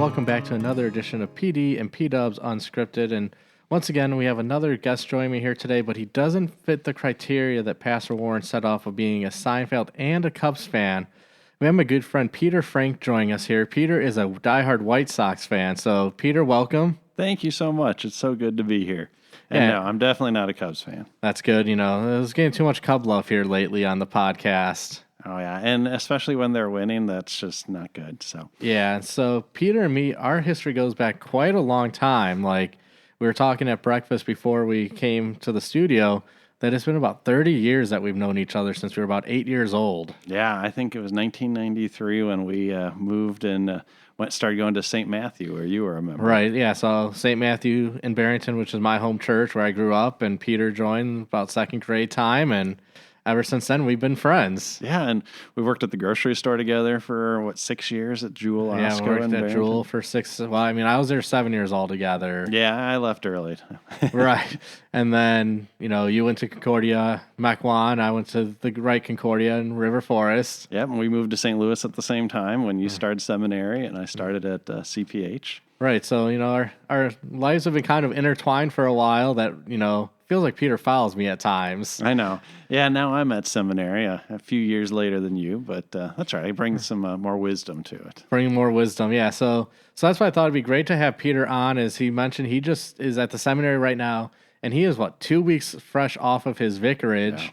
welcome back to another edition of PD and P-Dubs Unscripted. And once again, we have another guest joining me here today, but he doesn't fit the criteria that Pastor Warren set off of being a Seinfeld and a Cubs fan. We have my good friend Peter Frank joining us here. Peter is a diehard White Sox fan. So, Peter, welcome. Thank you so much. It's so good to be here. And no, I'm definitely not a Cubs fan. That's good. You know, I was getting too much Cub love here lately on the podcast. Oh, yeah. And especially when they're winning, that's just not good. So yeah. So Peter and me, our history goes back quite a long time. Like we were talking at breakfast before we came to the studio that it's been about 30 years that we've known each other since we were about 8 years old. Yeah, I think it was 1993 when we moved and started going to St. Matthew, where you were a member. Right, yeah. So St. Matthew in Barrington, which is my home church where I grew up, and Peter joined about second grade time, and ever since then, we've been friends. Yeah, and we worked at the grocery store together for, 6 years at Jewel Osco. Yeah, we worked at Jewel for 6. Well, I mean, I was there 7 years altogether. Yeah, I left early. Right. And then, you went to Concordia, Mequon. I went to the Wright Concordia in River Forest. Yep, and we moved to St. Louis at the same time when you started seminary, and I started at CPH. Right. So, our lives have been kind of intertwined for a while that, feels like Peter follows me at times. I know. Yeah, now I'm at seminary a few years later than you, but that's all right. I bring some more wisdom to it. Bring more wisdom, yeah. So that's why I thought it'd be great to have Peter on. As he mentioned, he just is at the seminary right now, and he is, 2 weeks fresh off of his vicarage. Yeah.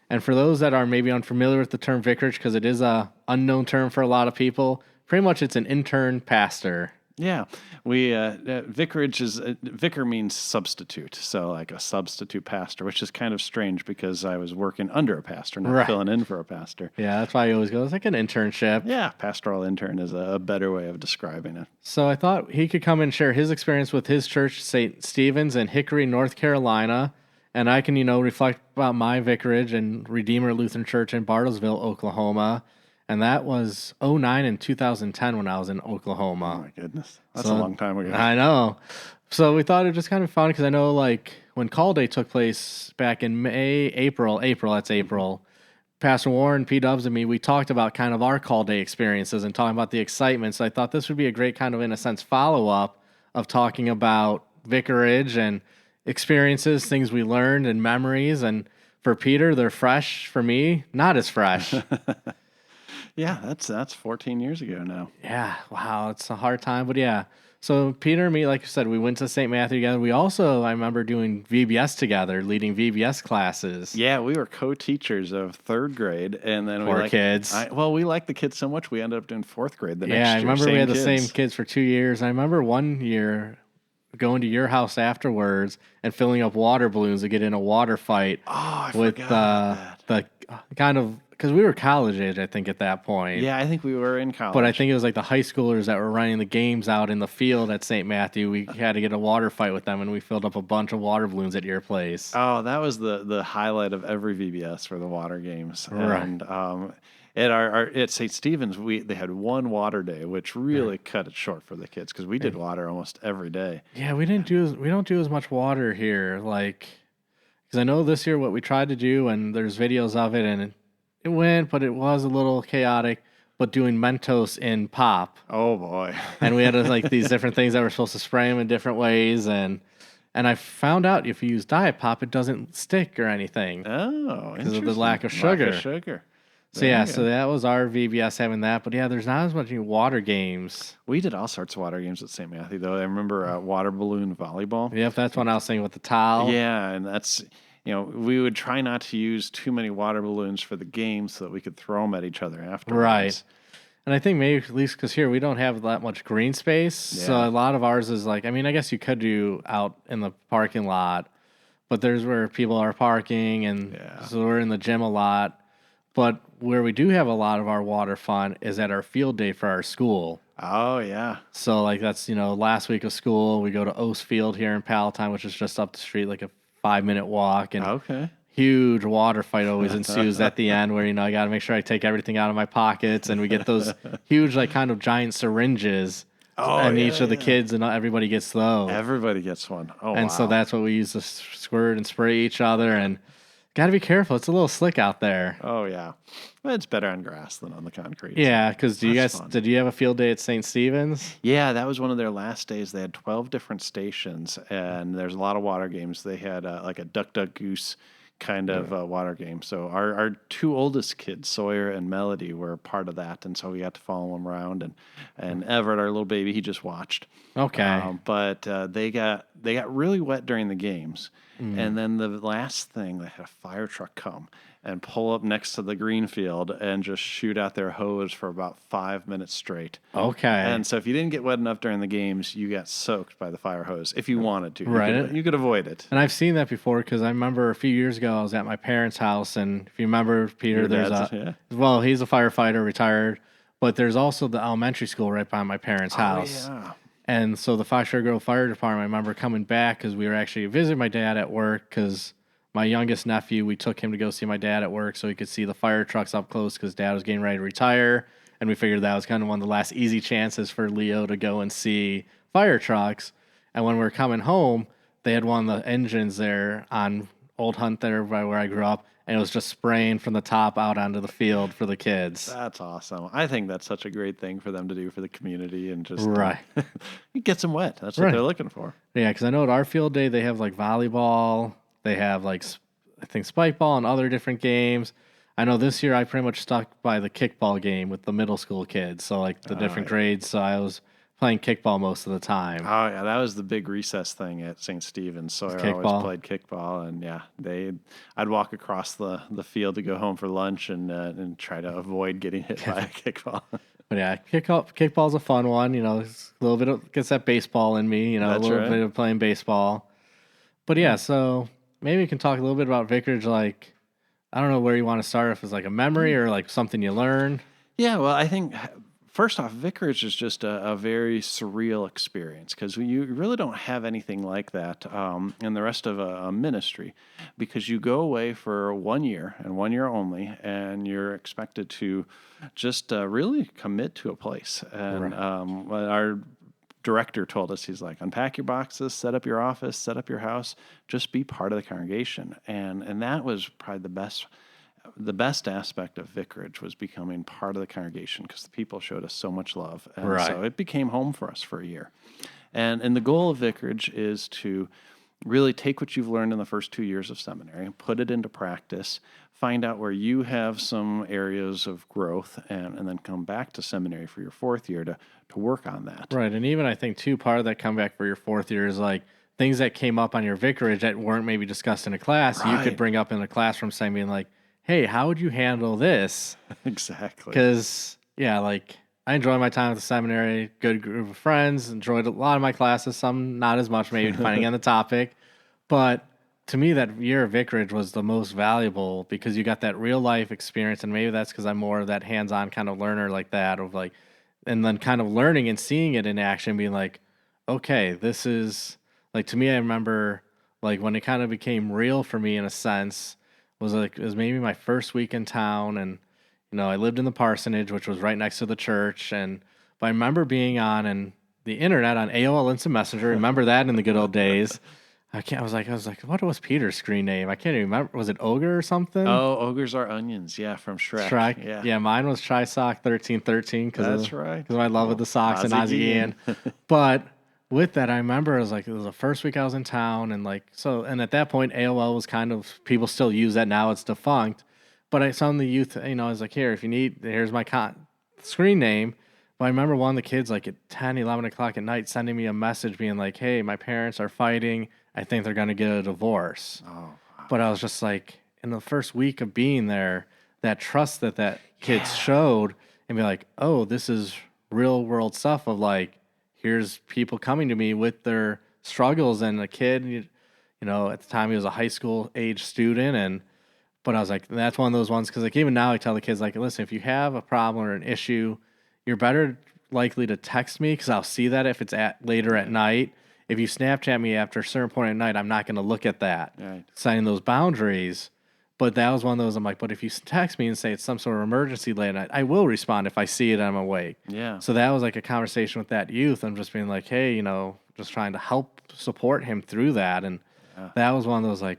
And for those that are maybe unfamiliar with the term vicarage, because it is a unknown term for a lot of people, pretty much it's an intern pastor. Yeah, we vicarage vicar means substitute, so like a substitute pastor, which is kind of strange because I was working under a pastor, not filling in for a pastor. Yeah, that's why I always go, it's like an internship. Yeah, pastoral intern is a better way of describing it. So I thought he could come and share his experience with his church, St. Stephen's in Hickory, North Carolina, and I can, reflect about my vicarage and Redeemer Lutheran Church in Bartlesville, Oklahoma. And that was 2009 and 2010 when I was in Oklahoma. Oh, my goodness. That's a long time ago. I know. So we thought it was just kind of fun because I know, when Call Day took place back in April, Pastor Warren, P-Dubs, and me, we talked about kind of our Call Day experiences and talking about the excitement. So I thought this would be a great kind of, in a sense, follow-up of talking about vicarage and experiences, things we learned and memories. And for Peter, they're fresh. For me, not as fresh. Yeah, that's 14 years ago now. Yeah, wow, it's a hard time, but yeah. So Peter and me, like I said, we went to St. Matthew together. We also, I remember doing VBS together, leading VBS classes. Yeah, we were co-teachers of third grade, and then kids. We liked the kids so much we ended up doing fourth grade the next year. Yeah, I remember we had the same kids for 2 years. I remember one year going to your house afterwards and filling up water balloons to get in a water fight. Oh, I with forgot the kind of. Because we were college age, I think, at that point. Yeah, I think we were in college. But I think it was like the high schoolers that were running the games out in the field at St. Matthew. We had to get a water fight with them, and we filled up a bunch of water balloons at your place. Oh, that was the highlight of every VBS for the water games. Right. And at St. Stephen's, they had one water day, which really cut it short for the kids because we did water almost every day. Yeah, we don't do as much water here, because I know this year what we tried to do, and there's videos of it, and it went, but it was a little chaotic, but doing Mentos in pop. Oh, boy. And we had these different things that were supposed to spray them in different ways. And I found out if you use Diet Pop, it doesn't stick or anything. Oh, because of the lack of sugar. So that was our VBS having that. But yeah, there's not as much water games. We did all sorts of water games at St. Matthew, though. I remember water balloon volleyball. Yep, that's what I was saying with the towel. Yeah, and that's... we would try not to use too many water balloons for the game so that we could throw them at each other afterwards. Right. And I think maybe at least because here we don't have that much green space. Yeah. So a lot of ours is I guess you could do out in the parking lot, but there's where people are parking, and so we're in the gym a lot. But where we do have a lot of our water fun is at our field day for our school. Oh, yeah. So that's, last week of school, we go to Oast Field here in Palatine, which is just up the street, like a 5-minute walk, and huge water fight always ensues at the end where, I got to make sure I take everything out of my pockets, and we get those huge, kind of giant syringes, and each of the kids, and everybody gets those. Everybody gets one. Oh, and so that's what we use to squirt and spray each other, and Got to be careful. It's a little slick out there. Oh yeah, well, it's better on grass than on the concrete. Yeah, because Fun. did you have a field day at St. Stephen's? Yeah, that was one of their last days. They had 12 different stations, and there's a lot of water games. They had like a duck, duck, goose kind of water game. So our two oldest kids, Sawyer and Melody, were part of that, and so we got to follow them around. And Everett, our little baby, he just watched. Okay. But they got really wet during the games, and then the last thing, they had a fire truck come and pull up next to the green field and just shoot out their hose for about 5 minutes straight. Okay. And so if you didn't get wet enough during the games, you got soaked by the fire hose if you wanted to. Right. You could avoid it. And I've seen that before because I remember a few years ago I was at my parents' house, and if you remember, Peter, well, he's a firefighter, retired, but there's also the elementary school right by my parents' house. Yeah. And so the Fox Shore Grove Fire Department, I remember coming back because we were actually visiting my dad at work because my youngest nephew, we took him to go see my dad at work so he could see the fire trucks up close because dad was getting ready to retire. And we figured that was kind of one of the last easy chances for Leo to go and see fire trucks. And when we were coming home, they had one of the engines there on Old Hunt there by where I grew up, and it was just spraying from the top out onto the field for the kids. That's awesome. I think that's such a great thing for them to do for the community and just Right. It gets them wet. That's what they're looking for. Yeah, because I know at our field day they have like volleyball, they have like I think spike ball and other different games. I know this year I pretty much stuck by the kickball game with the middle school kids, so like the different grades. So I was playing kickball most of the time. Oh yeah, that was the big recess thing at St. Stephen's. So I always played kickball, and yeah, I'd walk across the field to go home for lunch and try to avoid getting hit by a kickball. But yeah, kickball's a fun one. You know, it's a little bit of, gets that baseball in me. You know, That's a little bit of playing baseball. But yeah, so maybe we can talk a little bit about Vicarage. Like, I don't know where you want to start. If it's like a memory or like something you learn. Yeah, well, I think first off, Vicarage is just a very surreal experience because you really don't have anything like that in the rest of a ministry, because you go away for 1 year and 1 year only, and you're expected to just really commit to a place. And our director told us, he's like, unpack your boxes, set up your office, set up your house, just be part of the congregation. And that was probably the best aspect of Vicarage, was becoming part of the congregation because the people showed us so much love. And so it became home for us for a year. And the goal of Vicarage is to really take what you've learned in the first 2 years of seminary, put it into practice, find out where you have some areas of growth, and then come back to seminary for your fourth year to work on that. Right. And even I think, too, part of that comeback for your fourth year is like things that came up on your Vicarage that weren't maybe discussed in a class, you could bring up in a classroom saying, being like, hey, how would you handle this? Exactly. Because, yeah, like I enjoy my time at the seminary, good group of friends, enjoyed a lot of my classes, some not as much, maybe depending on the topic. But to me, that year of Vicarage was the most valuable because you got that real life experience. And maybe that's because I'm more of that hands-on kind of learner like that, of like, and then kind of learning and seeing it in action, being like, okay, this is like, to me, I remember like when it kind of became real for me in a sense, was like, it was maybe my first week in town, and you know, I lived in the parsonage, which was right next to the church, but I remember being on the internet on AOL Instant Messenger. Remember that in the good old days. I was like, what was Peter's screen name? I can't even remember. Was it Ogre or something? Oh, Ogres Are Onions. Yeah, from Shrek. Yeah, mine was Trisock 1313 because of my love of the socks and Ozzy Ian. But with that, I remember it was the first week I was in town, and and at that point AOL was kind of, people still use that now, it's defunct. But I saw in the youth, you know, I was like, here's my screen name. But I remember one of the kids like at 10, 11 o'clock at night sending me a message being like, hey, my parents are fighting. I think they're going to get a divorce. Oh, wow. But I was just like, in the first week of being there, that trust that kid showed, and be like, oh, this is real world stuff of like, here's people coming to me with their struggles, and a kid, you know, at the time he was a high school age student, but I was like, that's one of those ones, because like even now I tell the kids, like, listen, if you have a problem or an issue, you're better likely to text me, because I'll see that if it's later at night. If you Snapchat me after a certain point at night, I'm not going to look at that. Right. Setting those boundaries. But that was one of those, I'm like, but if you text me and say it's some sort of emergency late at night, I will respond if I see it and I'm awake. Yeah. So that was like a conversation with that youth. I'm just being like, hey, you know, just trying to help support him through that. And Yeah. that was one of those like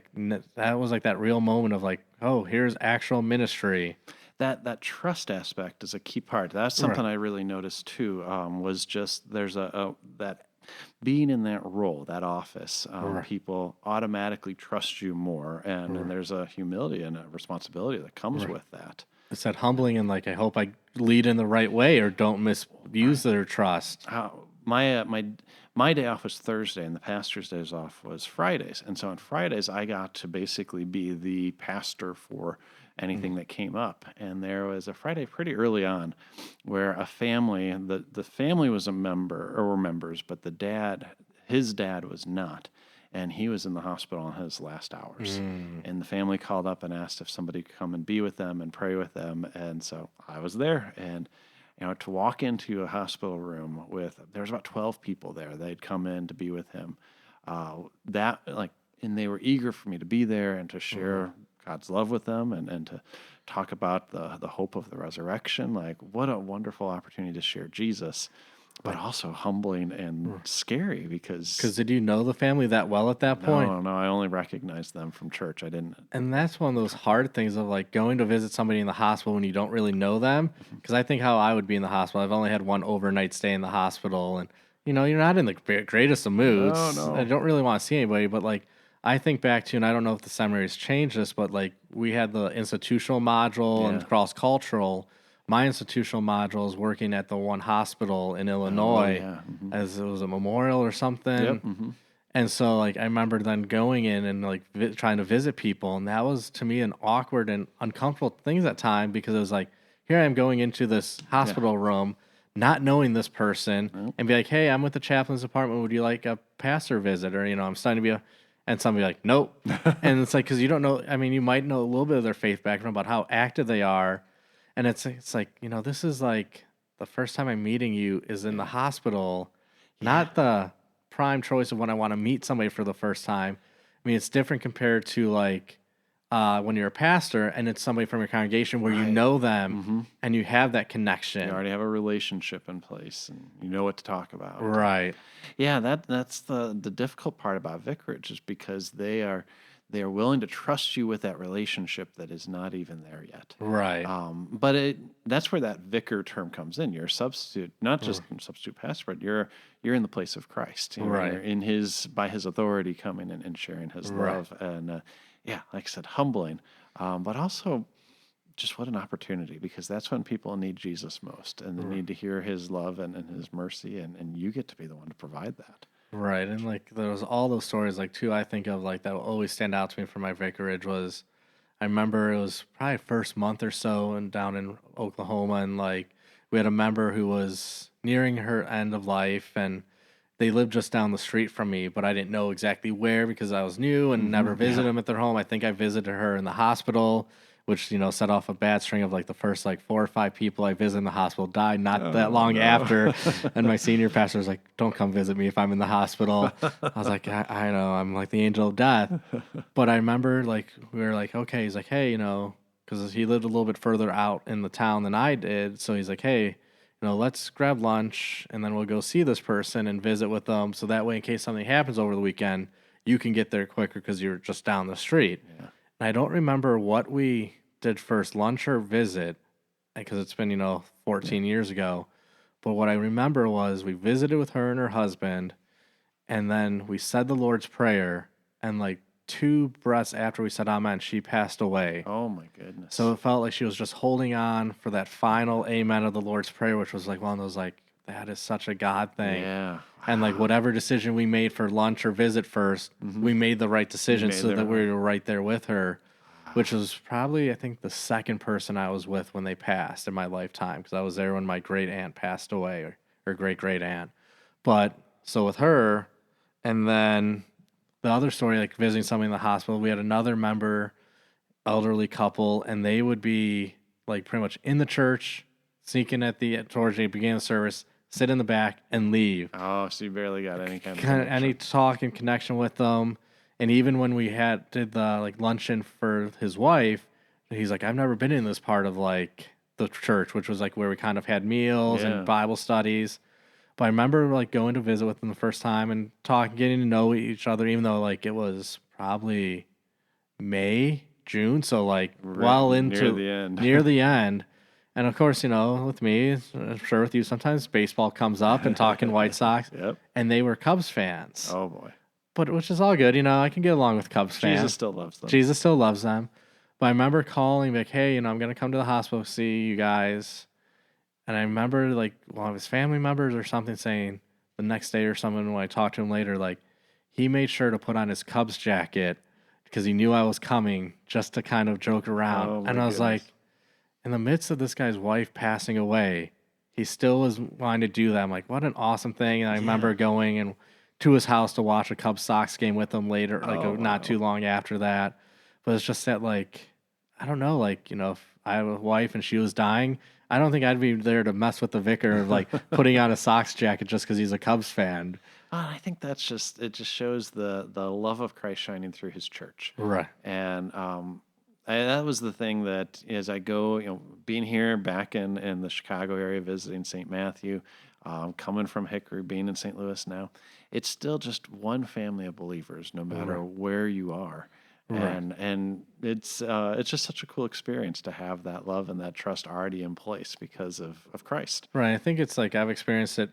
that was like that real moment of like, oh, here's actual ministry. That trust aspect is a key part. That's Right. something I really noticed too. Was just there's a that being in that role, that office, Right. people automatically trust you more, and there's a humility and a responsibility that comes Right. with that. It's that humbling and like I hope I lead in the right way or don't misuse their trust. My day off was Thursday, and the pastor's days off was Fridays. And so on Fridays, I got to basically be the pastor for anything that came up. And there was a Friday pretty early on where a family, the family was a member or were members, but his dad was not. And he was in the hospital in his last hours. And the family called up and asked if somebody could come and be with them and pray with them. And so I was there. And to walk into a hospital room there was about 12 people there. They'd come in to be with him. And they were eager for me to be there and to share God's love with them and to talk about the hope of the resurrection. Like, what a wonderful opportunity to share Jesus, but also humbling and scary Because because did you know the family that well at that point? no, I only recognized them from church. I didn't. And that's one of those hard things of like going to visit somebody in the hospital when you don't really know them. Because I think how I would be in the hospital, I've only had one overnight stay in the hospital, and you're not in the greatest of moods. No. I don't really want to see anybody, but like I think back to, and I don't know if the seminary's changed this, but like we had the institutional module and Yeah. cross cultural. My institutional module is working at the one hospital in Illinois yeah. as it was a memorial or something. Yep. And so, like, I remember then going in and like trying to visit people, and that was to me an awkward and uncomfortable thing at that time because it was like, here I am going into this hospital room, not knowing this person, and be like, hey, I'm with the chaplain's department. Would you like a pastor visit? Or I'm starting to be and somebody like, nope. And it's like because you don't know. I mean, you might know a little bit of their faith background about how active they are, and it's like this is like the first time I'm meeting you is in the hospital, not the prime choice of when I want to meet somebody for the first time. I mean, it's different compared to like when you're a pastor and it's somebody from your congregation where you know them and you have that connection. You already have a relationship in place, and you know what to talk about. Right. Yeah, that's the difficult part about Vicarage is because they are willing to trust you with that relationship that is not even there yet. Right. But that's where that vicar term comes in. You're a substitute, not just substitute pastor, but you're in the place of Christ. Right. You're by his authority coming in and sharing his love. And like I said, humbling, but also just what an opportunity, because that's when people need Jesus most, and they need to hear his love and his mercy, and you get to be the one to provide that. Right. And like there was all those stories like too I think of like that will always stand out to me from my vicarage was I remember it was probably first month or so and down in Oklahoma, and like we had a member who was nearing her end of life, and they lived just down the street from me, but I didn't know exactly where because I was new and never visited them at their home. I think I visited her in the hospital, which set off a bad string of like the first like 4 or 5 people I visited in the hospital died not that long after. And my senior pastor was like, "Don't come visit me if I'm in the hospital." I was like, I know, I'm like the angel of death. But I remember like we were like, okay, he's like, hey, because he lived a little bit further out in the town than I did, so he's like, hey, let's grab lunch and then we'll go see this person and visit with them, so that way in case something happens over the weekend, you can get there quicker because you're just down the street. Yeah. I don't remember what we did first, lunch or visit, because it's been, 14 years ago. But what I remember was we visited with her and her husband, and then we said the Lord's Prayer, and like 2 breaths after we said Amen, she passed away. Oh my goodness. So it felt like she was just holding on for that final Amen of the Lord's Prayer, which was like one of those like, that is such a God thing. Yeah. And like whatever decision we made for lunch or visit first, we made the right decision so that we were right there with her, which was probably, I think, the second person I was with when they passed in my lifetime, because I was there when my great aunt passed away, or great great aunt. But so with her, and then the other story, like visiting somebody in the hospital, we had another member, elderly couple, and they would be like pretty much in the church, sneaking towards the beginning of the service, sit in the back and leave. Oh, so you barely got any kind of any talk and connection with them. And even when we did the like luncheon for his wife, he's like, I've never been in this part of like the church, which was like where we kind of had meals and Bible studies. But I remember like going to visit with them the first time and talking, getting to know each other, even though like it was probably May, June, so like well Near into the end. near the end. And of course, with me, I'm sure with you, sometimes baseball comes up and talking White Sox, Yep. and they were Cubs fans. Oh boy. But which is all good, I can get along with Cubs fans. Jesus still loves them. Jesus still loves them. But I remember calling like, hey, I'm gonna come to the hospital to see you guys. And I remember like one of his family members or something saying the next day or something when I talked to him later, like he made sure to put on his Cubs jacket because he knew I was coming just to kind of joke around. Oh, my And I was goodness. like, in the midst of this guy's wife passing away, he still was wanting to do that. I'm like, what an awesome thing. And I remember going and to his house to watch a Cubs Sox game with him later, not too long after that. But it's just that, like, I don't know, like, if I have a wife and she was dying, I don't think I'd be there to mess with the vicar of like putting on a Sox jacket just because he's a Cubs fan. I think it just shows the love of Christ shining through his church. Right. And that was the thing that as I go, being here back in the Chicago area, visiting St. Matthew, coming from Hickory, being in St. Louis now, it's still just one family of believers, no matter where you are. Right. And it's just such a cool experience to have that love and that trust already in place because of Christ. Right. I think it's like I've experienced it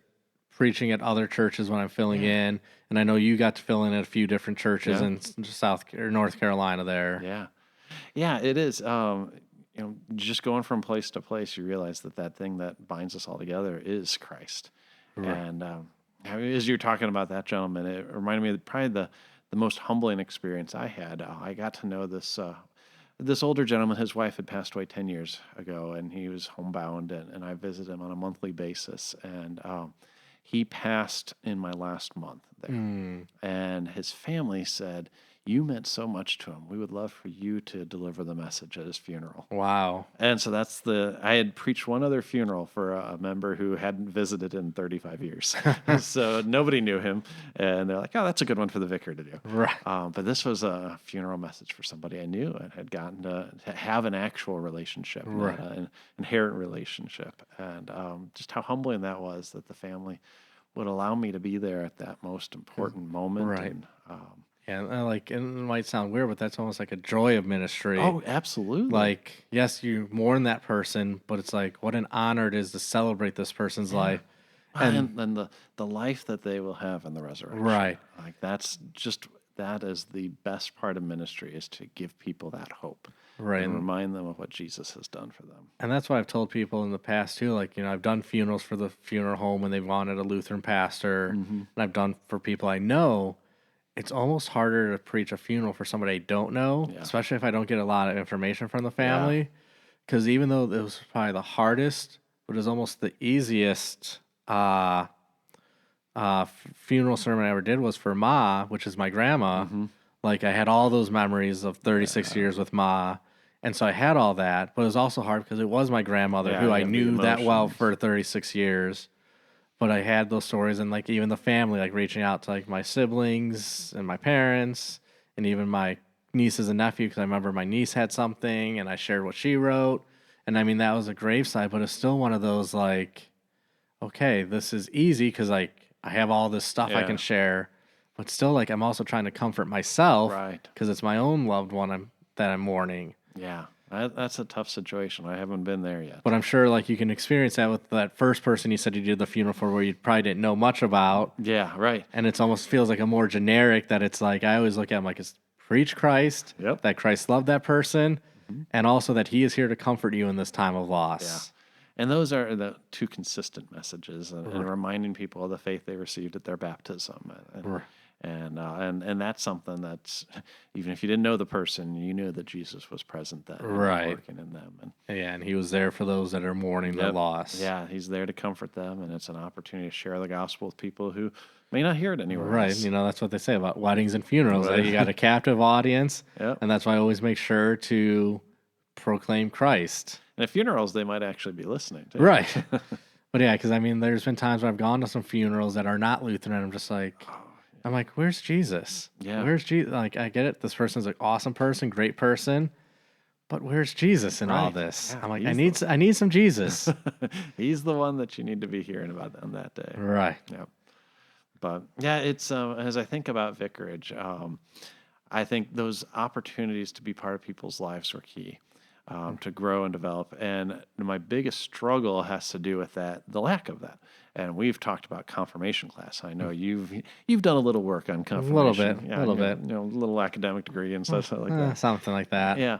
preaching at other churches when I'm filling in, and I know you got to fill in at a few different churches in South or North Carolina there. Yeah. Yeah, it is. Just going from place to place, you realize that thing that binds us all together is Christ. Right. And as you're talking about that gentleman, it reminded me of probably the most humbling experience I had. I got to know this older gentleman. His wife had passed away 10 years ago, and he was homebound, and I visited him on a monthly basis. And he passed in my last month there. And his family said, you meant so much to him. We would love for you to deliver the message at his funeral. Wow. And so I had preached one other funeral for a member who hadn't visited in 35 years. So nobody knew him. And they're like, oh, that's a good one for the vicar to do. Right. But this was a funeral message for somebody I knew and had gotten to have an actual relationship, not an inherent relationship. And just how humbling that was that the family would allow me to be there at that most important moment. Right. And, and it might sound weird, but that's almost like a joy of ministry. Oh, absolutely. Like, yes, you mourn that person, but it's like, what an honor it is to celebrate this person's life. And the life that they will have in the resurrection. Right. Like that is the best part of ministry, is to give people that hope. Right. And remind them of what Jesus has done for them. And that's what I've told people in the past too. Like, I've done funerals for the funeral home when they've wanted a Lutheran pastor. And I've done for people I know. It's almost harder to preach a funeral for somebody I don't know, especially if I don't get a lot of information from the family. Because even though it was probably the hardest, but it was almost the easiest funeral sermon I ever did was for Ma, which is my grandma. Like, I had all those memories of 36 years with Ma. And so I had all that, but it was also hard because it was my grandmother who I knew that well for 36 years. But I had those stories, and like even the family, like reaching out to like my siblings and my parents, and even my nieces and nephew, because I remember my niece had something, and I shared what she wrote, and I mean that was a graveside, but it's still one of those like, okay, this is easy because like I have all this stuff I can share, but still like I'm also trying to comfort myself, Right. Because it's my own loved one that I'm mourning. Yeah. That's a tough situation. I haven't been there yet. But I'm sure like you can experience that with that first person you said you did the funeral for where you probably didn't know much about. Yeah, right. And it's almost feels like a more generic that it's like, I always look at him like it's preach Christ, that Christ loved that person, and also that he is here to comfort you in this time of loss. Yeah. And those are the two consistent messages, and reminding people of the faith they received at their baptism. And that's something that's, even if you didn't know the person, you knew that Jesus was present then, working in them. And he was there for those that are mourning their loss. Yeah, he's there to comfort them, and it's an opportunity to share the gospel with people who may not hear it anywhere else. That's what they say about weddings and funerals. That you got a captive audience, and that's why I always make sure to proclaim Christ. And at funerals, they might actually be listening, too. Right. But yeah, because I mean, there's been times where I've gone to some funerals that are not Lutheran, and I'm just like... I'm like, where's Jesus? Yeah. Where's Jesus? Like, I get it. This person's an awesome person, great person. but where's Jesus in all Right. this? Yeah, I'm like, he's I need some Jesus. he's the one that you need to be hearing about on that day. Right. Yeah. But yeah, it's as I think about Vicarage, I think those opportunities to be part of people's lives were key, to grow and develop. And my biggest struggle has to do with that, the lack of that. And we've talked about confirmation class. I know you've done a little work on A little bit, confirmation, a little bit. a little academic degree and stuff like that. Something like that. Yeah,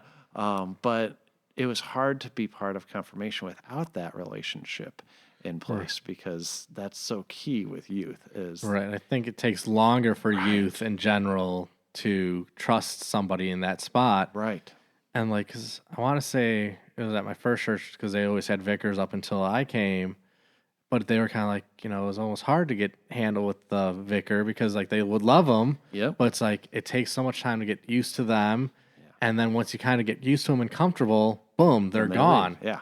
but it was hard to be part of confirmation without that relationship in place because that's so key with youth. Is Right. I think it takes longer for Right. youth in general to trust somebody in that spot. right. And like, 'cause I want to say it was at my first church because they always had vicars up until I came, but they were kind of like, it was almost hard to get handle with the vicar because like they would love them, Yep. but it's like it takes so much time to get used to them. Yeah. And then once you kind of get used to them and comfortable, boom, they're And they gone. leave. Yeah.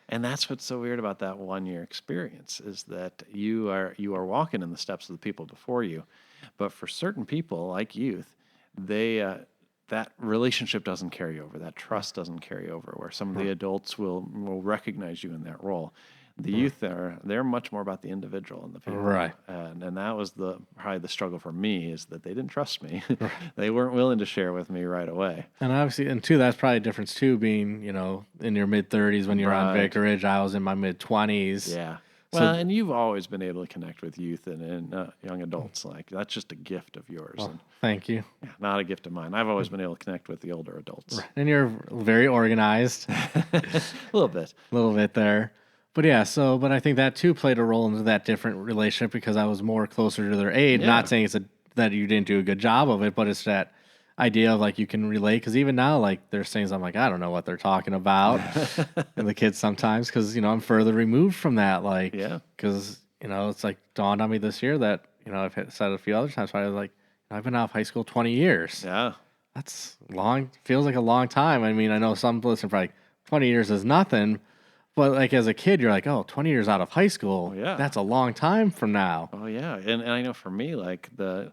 And that's what's so weird about that 1 year experience is that you are walking in the steps of the people before you, but for certain people like youth, they that relationship doesn't carry over, that trust doesn't carry over. Where some of the adults will recognize you in that role. The youth they're much more about the individual and the people, Right. and that was probably the struggle for me is that they didn't trust me, they weren't willing to share with me right away. And obviously, and two, that's probably a difference too, being, in your mid 30s when you're on Right. Vicarage. I was in my mid 20s. Yeah. So- Well, and you've always been able to connect with youth and young adults. Like that's just a gift of yours, Well, and thank you. not a gift of mine. I've always been able to connect with the older adults. And you're very organized, A little bit. a little bit there. But yeah, but I think that too played a role into that different relationship because I was more closer to their age. Yeah. Not saying that you didn't do a good job of it, but it's that idea of like you can relate. Because even now, like there's things I'm like, I don't know what they're talking about. And the kids sometimes, because, I'm further removed from that. Like, Yeah. because, it's like dawned on me this year that, I've said it a few other times, but I was like, I've been out of high school 20 years. Yeah. That's long, feels like a long time. I mean, I know some listeners are like, 20 years is nothing. But like as a kid, you're like, 20 years out of high school. Oh, yeah. That's a long time from now. Oh yeah. And I know for me, like the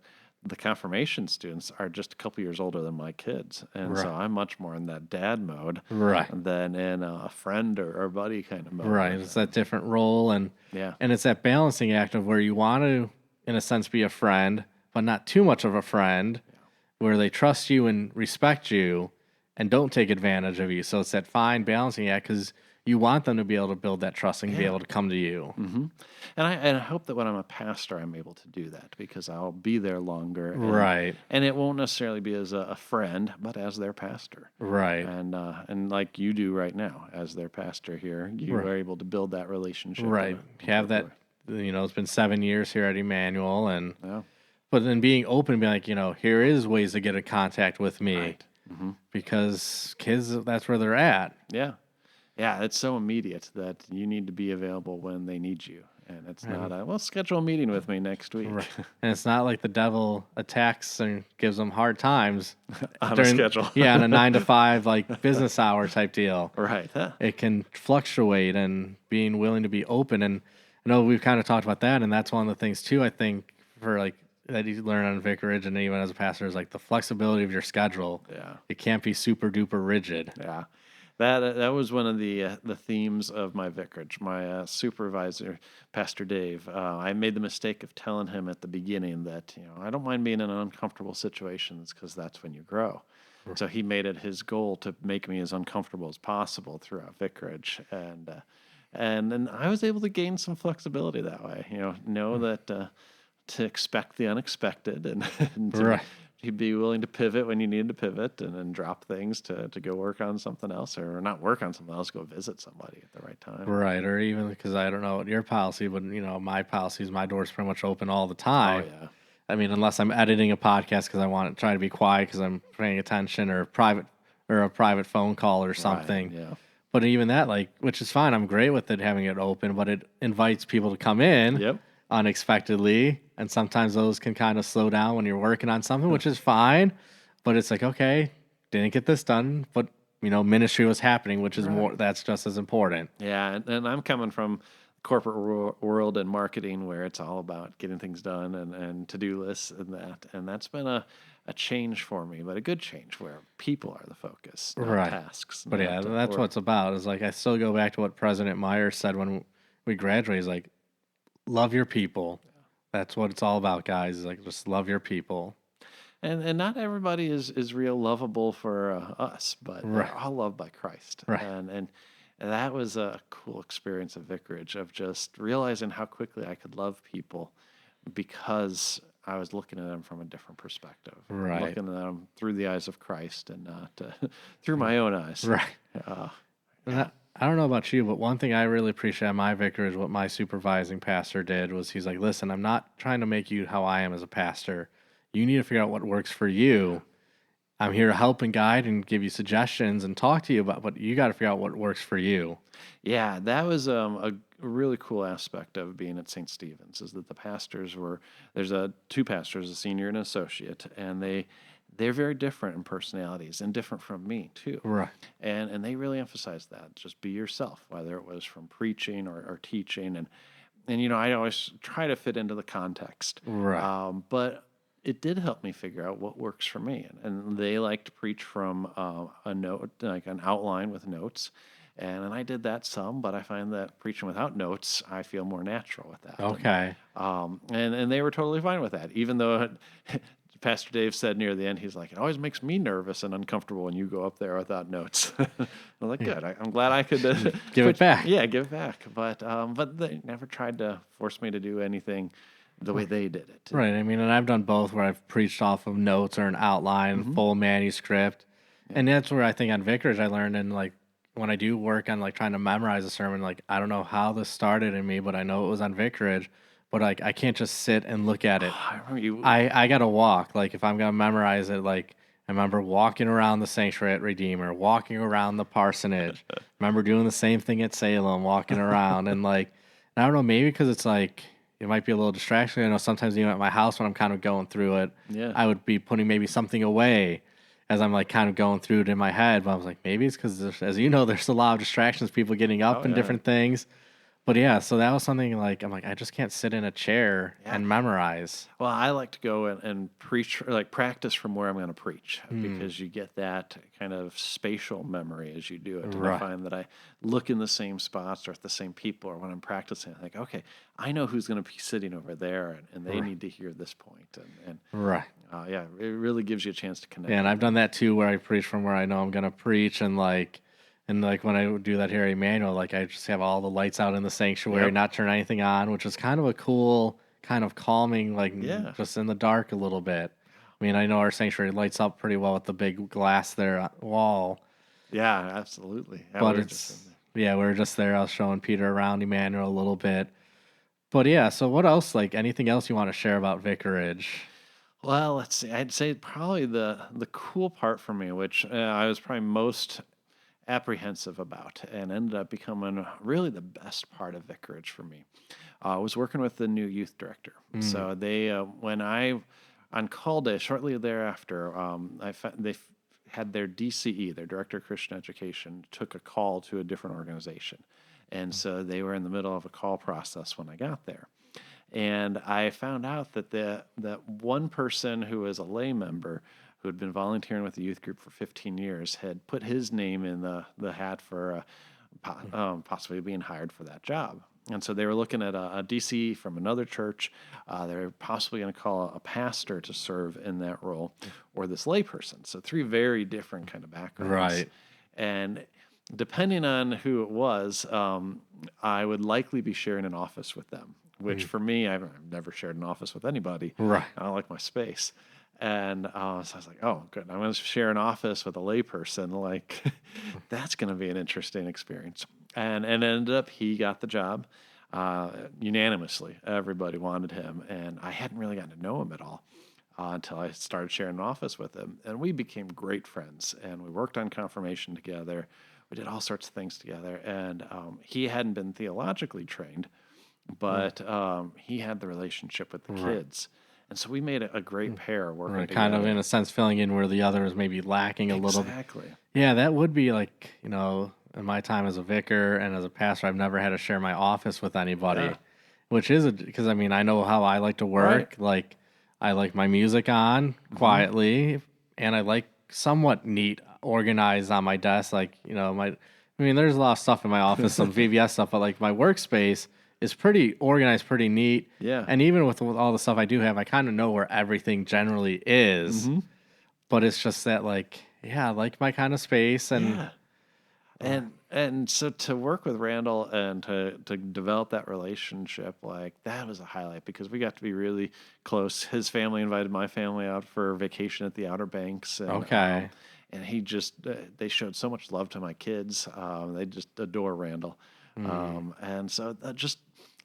confirmation students are just a couple years older than my kids, and so Right. I'm much more in that dad mode, Right. than in a friend or buddy kind of mode. Right. It's that different role. And Yeah. it's that balancing act of where you want to, in a sense, be a friend, but not too much of a friend, where they trust you and respect you and don't take advantage of you. So it's that fine balancing act because you want them to be able to build that trust and be able to come to you. Mm-hmm. And I hope that when I'm a pastor, I'm able to do that because I'll be there longer. Right. And it won't necessarily be as a friend, but as their pastor. Right. And like you do right now, as their pastor here, you Right. are able to build that relationship. Right. Have that, it's been 7 years here at Emmanuel. Yeah. But then being open, being like, here is ways to get in contact with me. Right. Mm-hmm. Because kids, that's where they're at. Yeah. Yeah, it's so immediate that you need to be available when they need you. And it's not schedule a meeting with me next week. Right. And it's not like the devil attacks and gives them hard times On a schedule. Yeah, on a 9 to 5 like business hour type deal. Right. Huh? It can fluctuate, and being willing to be open. And I know we've kind of talked about that, and that's one of the things too. I think for like that you learn on Vicarage and even as a pastor is like the flexibility of your schedule. Yeah. It can't be super duper rigid. Yeah. That was one of the themes of my vicarage. My supervisor, Pastor Dave, I made the mistake of telling him at the beginning that I don't mind being in uncomfortable situations because that's when you grow. So he made it his goal to make me as uncomfortable as possible throughout vicarage, and then I was able to gain some flexibility that way. Know that to expect the unexpected and to, Right. He'd be willing to pivot when you needed to pivot and then drop things to go work on something else or not work on something else, go visit somebody at the right time. Right. Or even because I don't know what your policy, but my policy is my door's pretty much open all the time. Oh, yeah. I mean, unless I'm editing a podcast because I want to try to be quiet because I'm paying attention or a private phone call or something. Right, yeah. But even that, which is fine. I'm great with it having it open, but it invites people to come in. Yep. Unexpectedly, and sometimes those can kind of slow down when you're working on something, which is fine, but it's like, okay, didn't get this done, but ministry was happening, which is more, that's just as important. Yeah, and I'm coming from corporate world and marketing where it's all about getting things done and to-do lists and that's been a a change for me, but a good change where people are the focus, not Right. tasks. But yeah, that's what it's about. Is like I still go back to what President Meyer said when we graduated. He's like, love your people. That's what it's all about, guys. Is like just love your people. And not everybody is real lovable for us, but Right. they're all loved by Christ. Right. And that was a cool experience of Vicarage, of just realizing how quickly I could love people because I was looking at them from a different perspective, Right. looking at them through the eyes of Christ and not through my own eyes. Right. Uh, And I don't know about you, but one thing I really appreciate at my vicarage, what my supervising pastor did was he's like, listen, I'm not trying to make you how I am as a pastor. You need to figure out what works for you. I'm here to help and guide and give you suggestions and talk to you about, but you got to figure out what works for you. Yeah, that was a really cool aspect of being at St. Stephen's, is that the pastors there's two pastors, a senior and an associate, and they're very different in personalities and different from me too. Right. And they really emphasize that. Just be yourself, whether it was from preaching or teaching. And I always try to fit into the context. Right. But it did help me figure out what works for me. And they like to preach from a note, like an outline with notes. And I did that some, but I find that preaching without notes, I feel more natural with that. Okay. And they were totally fine with that, even though Pastor Dave said near the end, he's like, it always makes me nervous and uncomfortable when you go up there without notes. I'm like, good. I'm glad I could give it back. Yeah, give it back. But they never tried to force me to do anything the way they did it. Right. I mean, and I've done both where I've preached off of notes or an outline, full manuscript. Yeah. And that's where I think on Vicarage I learned, and like when I do work on like trying to memorize a sermon, like I don't know how this started in me, but I know it was on Vicarage. But like I can't just sit and look at it. I gotta walk. Like if I'm gonna memorize it, like I remember walking around the sanctuary at Redeemer, walking around the parsonage. Remember doing the same thing at Salem, walking around, and like I don't know, maybe because it's like it might be a little distraction. I know sometimes even at my house when I'm kind of going through it, I would be putting maybe something away as I'm like kind of going through it in my head. But I was like, maybe it's because as you know, there's a lot of distractions, people getting up and different things. But yeah, so that was something like, I'm like, I just can't sit in a chair and memorize. Well, I like to go and preach, or like practice from where I'm going to preach, because you get that kind of spatial memory as you do it. And I find that I look in the same spots or at the same people, or when I'm practicing, I think, okay, I know who's going to be sitting over there, and they need to hear this point. And yeah, it really gives you a chance to connect. Yeah, and I've done that too, where I preach from where I know I'm going to preach, and like when I do that here at Emmanuel, like I just have all the lights out in the sanctuary, not turn anything on, which is kind of a cool, kind of calming, like just in the dark a little bit. I mean, I know our sanctuary lights up pretty well with the big glass there wall. Yeah, absolutely. Yeah, but we're just there. I was showing Peter around Emmanuel a little bit. But yeah, so what else, like anything else you want to share about Vicarage? Well, let's see. I'd say probably the cool part for me, which I was probably most apprehensive about and ended up becoming really the best part of Vicarage for me. I was working with the new youth director. So they, when I, on call day, shortly thereafter, they had their DCE, their Director of Christian Education, took a call to a different organization. And so they were in the middle of a call process when I got there. And I found out that that one person who was a lay member who had been volunteering with the youth group for 15 years, had put his name in the hat for possibly being hired for that job. And so they were looking at a DC from another church. They were possibly going to call a pastor to serve in that role, or this layperson. So 3 very different kind of backgrounds. Right. And depending on who it was, I would likely be sharing an office with them, which for me, I've never shared an office with anybody. Right. I don't like my space. And so I was like, oh, good. I'm going to share an office with a layperson. Like, that's going to be an interesting experience. And ended up, he got the job unanimously. Everybody wanted him. And I hadn't really gotten to know him at all until I started sharing an office with him. And we became great friends. And we worked on confirmation together. We did all sorts of things together. And he hadn't been theologically trained, but he had the relationship with the kids. And so we made a great pair working together. Kind of, in a sense, filling in where the other is maybe lacking a little bit. Exactly. Yeah, that would be like, in my time as a vicar and as a pastor, I've never had to share my office with anybody, which is because, I mean, I know how I like to work. Like, I like my music on quietly, and I like somewhat neat, organized on my desk. Like, I mean, there's a lot of stuff in my office, some VBS stuff, but like my workspace is pretty organized, pretty neat. Yeah. And even with all the stuff I do have, I kind of know where everything generally is. But it's just that, like, yeah, I like my kind of space. And Yeah. And so to work with Randall and to develop that relationship, like that was a highlight because we got to be really close. His family invited my family out for vacation at the Outer Banks, and okay. and he just they showed so much love to my kids. They just adore Randall, and so just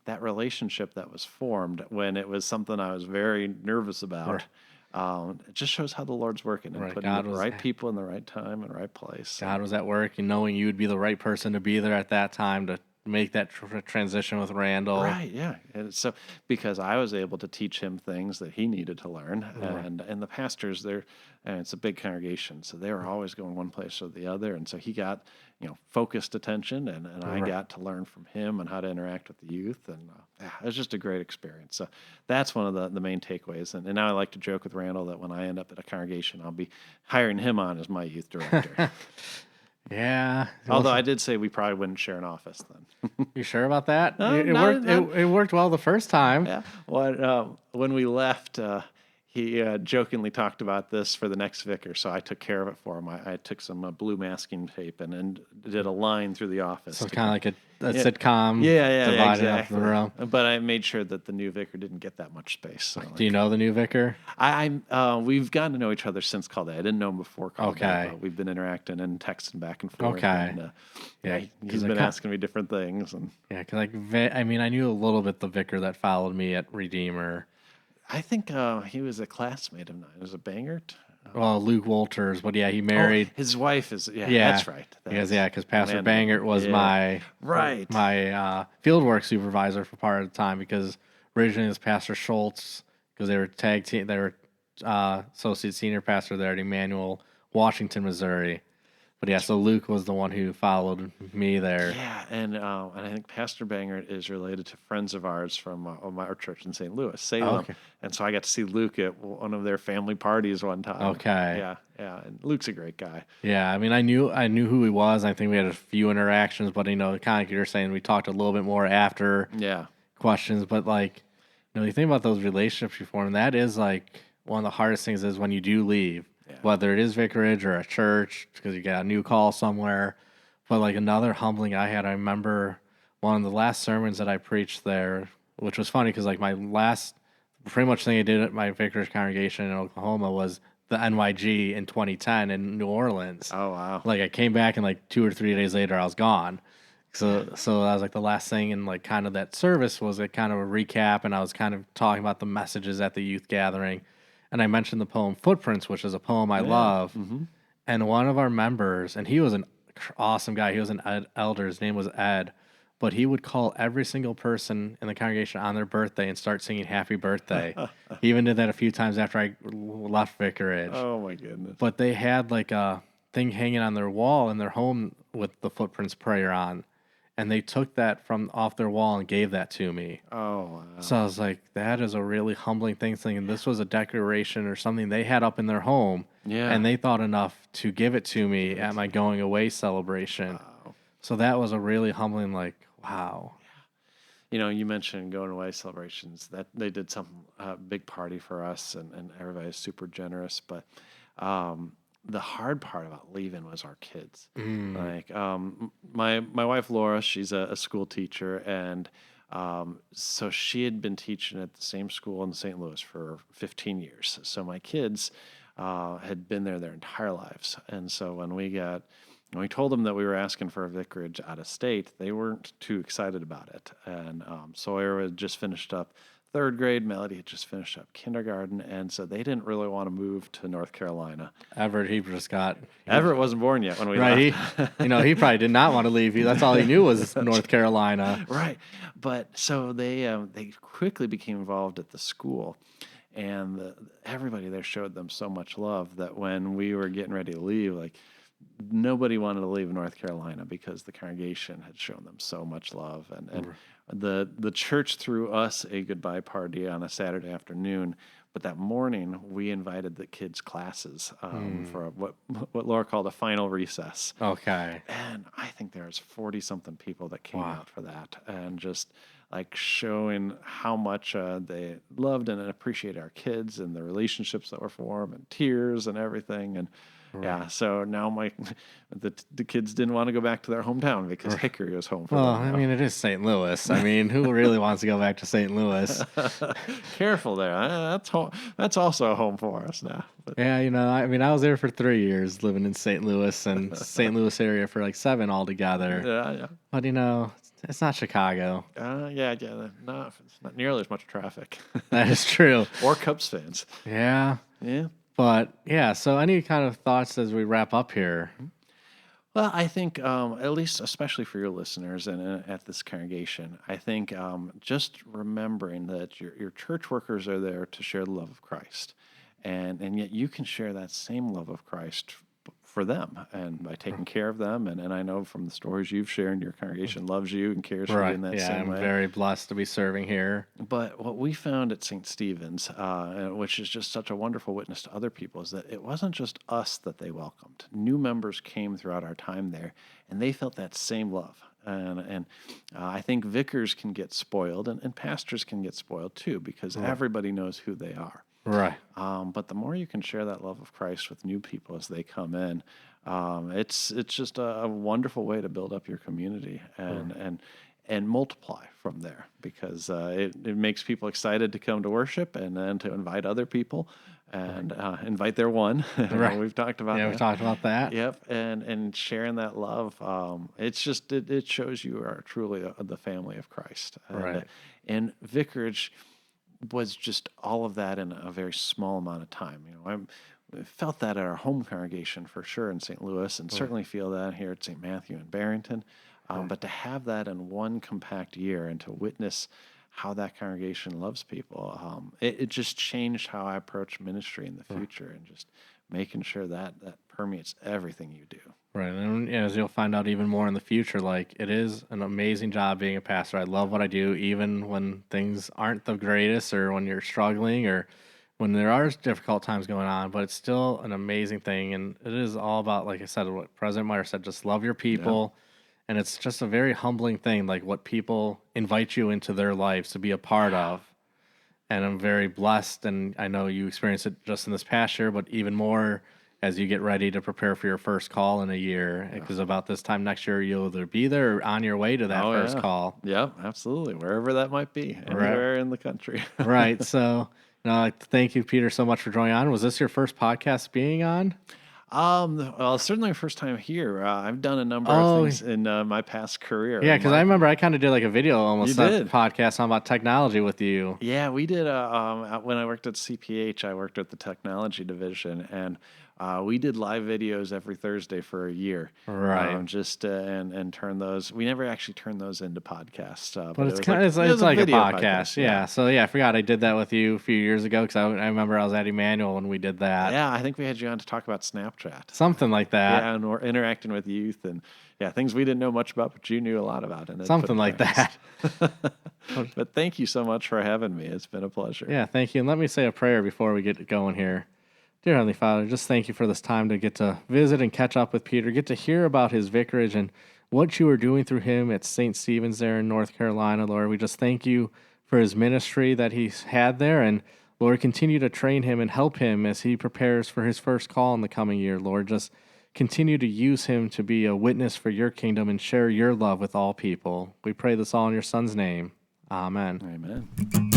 that relationship that was formed when it was something I was very nervous about. It just shows how the Lord's working and Right. putting the right people in the right time and right place. God was at work, and knowing you would be the right person to be there at that time to make that transition with Randall. Right, yeah. And so because I was able to teach him things that he needed to learn, and the pastors there, and it's a big congregation, so they were always going one place or the other, and so he got focused attention, and I got to learn from him and how to interact with the youth, and it was just a great experience. So that's one of the main takeaways, and now I like to joke with Randall that when I end up at a congregation, I'll be hiring him on as my youth director. Yeah. Although I did say we probably wouldn't share an office then. You sure about that? It not- worked. It worked well the first time. Yeah. When we left, he jokingly talked about this for the next vicar, so I took care of it for him. I took some blue masking tape and did a line through the office. So it's kind of like a sitcom. Yeah, divided up exactly. the room. But I made sure that the new vicar didn't get that much space. So Do you know the new vicar? we've gotten to know each other since Call Day. I didn't know him before Call Day, Okay. but we've been interacting and texting back and forth. Okay. And, Yeah, he's been asking me different things, and Yeah, because I mean, I knew a little bit the vicar that followed me at Redeemer. I think he was a classmate of mine. Was it Bangert? Well, Luke Walters, but yeah, he married. His wife is Yeah, that's right. Because Pastor Amanda. Bangert was my fieldwork supervisor for part of the time. Because originally it was Pastor Schultz, because they were tag team. They were associate senior pastor there at Emmanuel, Washington, Missouri. But yeah, so Luke was the one who followed me there. Yeah, and I think Pastor Bangert is related to friends of ours from our church in St. Louis, Salem. Okay. And so I got to see Luke at one of their family parties one time. Okay. Yeah, and Luke's a great guy. Yeah, I mean, I knew who he was. I think we had a few interactions, but kind of like you're saying, we talked a little bit more after questions. But like, you think about those relationships you form. That is like one of the hardest things is when you do leave. Whether it is Vicarage or a church, because you got a new call somewhere. But like another humbling I had, I remember one of the last sermons that I preached there, which was funny because like my last pretty much thing I did at my Vicarage congregation in Oklahoma was the NYG in 2010 in New Orleans. Oh, wow. Like I came back and like 2 or 3 days later I was gone. So that was like the last thing, and like kind of that service was a kind of a recap, and I was kind of talking about the messages at the youth gathering. And I mentioned the poem Footprints, which is a poem I love. Mm-hmm. And one of our members, and he was an awesome guy. He was an elder. His name was Ed. But he would call every single person in the congregation on their birthday and start singing happy birthday. He even did that a few times after I left Vicarage. Oh, my goodness. But they had like a thing hanging on their wall in their home with the Footprints prayer on. And they took that from off their wall and gave that to me. Oh, wow. So I was like, that is a really humbling thing, thinking this was a decoration or something they had up in their home. Yeah. And they thought enough to give it to me at my going away celebration. Wow. So that was a really humbling, like, wow. You mentioned going away celebrations. That they did some big party for us, and everybody's super generous. But the hard part about leaving was our kids. Like my wife Laura, she's a school teacher, and so she had been teaching at the same school in St. Louis for 15 years. So my kids had been there their entire lives, and so when we told them that we were asking for a vicarage out of state, they weren't too excited about it. And Sawyer had just finished up third grade, Melody had just finished up kindergarten, and so they didn't really want to move to North Carolina. Everett wasn't born yet when we left. He probably did not want to leave. That's all he knew was North Carolina. Right. But so they quickly became involved at the school, and everybody there showed them so much love that when we were getting ready to leave, like, nobody wanted to leave North Carolina because the congregation had shown them so much love, and the church threw us a goodbye party on a Saturday afternoon, But that morning, we invited the kids' classes for what Laura called a final recess. Okay. And I think there's 40-something people that came Wow. out for that, and just like showing how much they loved and appreciated our kids and the relationships that were formed, and tears and everything. And yeah, so now the kids didn't want to go back to their hometown because Hickory was home for Well, them I now. mean, it is St. Louis. I mean, who really wants to go back to St. Louis? Careful there. That's home. That's also a home for us now. But Yeah, I mean, I was there for 3 years living in St. Louis and St. Louis area for like 7 altogether. yeah. But, it's not Chicago. Yeah. It's not nearly as much traffic. That is true. Or Cubs fans. Yeah. Yeah. But, yeah, so any kind of thoughts as we wrap up here? Well, I think, at least, especially for your listeners and at this congregation, I think just remembering that your church workers are there to share the love of Christ, and yet you can share that same love of Christ for them, and by taking care of them. And I know from the stories you've shared, your congregation loves you and cares for you in that Yeah, same I'm way. very blessed to be serving here. But what we found at St. Stephen's, which is just such a wonderful witness to other people, is that it wasn't just us that they welcomed. New members came throughout our time there, and they felt that same love. And I think vicars can get spoiled, and pastors can get spoiled too, because everybody knows who they are. Right. But the more you can share that love of Christ with new people as they come in, it's just a wonderful way to build up your community and multiply from there, because it makes people excited to come to worship and then to invite other people and invite their one. Right. We've talked about Yeah, that. we talked about that. Yep, and sharing that love, it's just it shows you are truly the family of Christ. Right. And Vicarage was just all of that in a very small amount of time. I felt that at our home congregation for sure in St. Louis, and certainly feel that here at St. Matthew and Barrington. But to have that in one compact year and to witness how that congregation loves people, it just changed how I approach ministry in the future, and just making sure that permeates everything you do. Right, and as you'll find out even more in the future, like, it is an amazing job being a pastor. I love what I do, even when things aren't the greatest, or when you're struggling, or when there are difficult times going on. But it's still an amazing thing, and it is all about, like I said, what President Meyer said: just love your people. And it's just a very humbling thing, like what people invite you into their lives to be a part of. And I'm very blessed, and I know you experienced it just in this past year, but even more as you get ready to prepare for your first call in a year, because about this time next year, you'll either be there or on your way to that first call. Yep, absolutely. Wherever that might be, anywhere in the country. Right. So, thank you, Peter, so much for joining on. Was this your first podcast being on? Well, certainly my first time here. I've done a number of things in my past career. Yeah, because I remember I kind of did like a video almost podcast on about technology with you. Yeah, we did. When I worked at CPH, I worked at the technology division, and we did live videos every Thursday for a year. Right. And turn those. We never actually turned those into podcasts. But it's kind of it's like a podcast. Yeah. So I forgot I did that with you a few years ago, because I remember I was at Emmanuel when we did that. Yeah, I think we had you on to talk about Snapchat. Something like that. Yeah, and we're interacting with youth, and things we didn't know much about, but you knew a lot about it. Something like that. But thank you so much for having me. It's been a pleasure. Yeah, thank you. And let me say a prayer before we get going here. Dear Heavenly Father, just thank you for this time to get to visit and catch up with Peter, get to hear about his vicarage and what you are doing through him at St. Stephen's there in North Carolina, Lord. We just thank you for his ministry that he's had there, and Lord, continue to train him and help him as he prepares for his first call in the coming year. Lord, just continue to use him to be a witness for your kingdom and share your love with all people. We pray this all in your Son's name. Amen. Amen.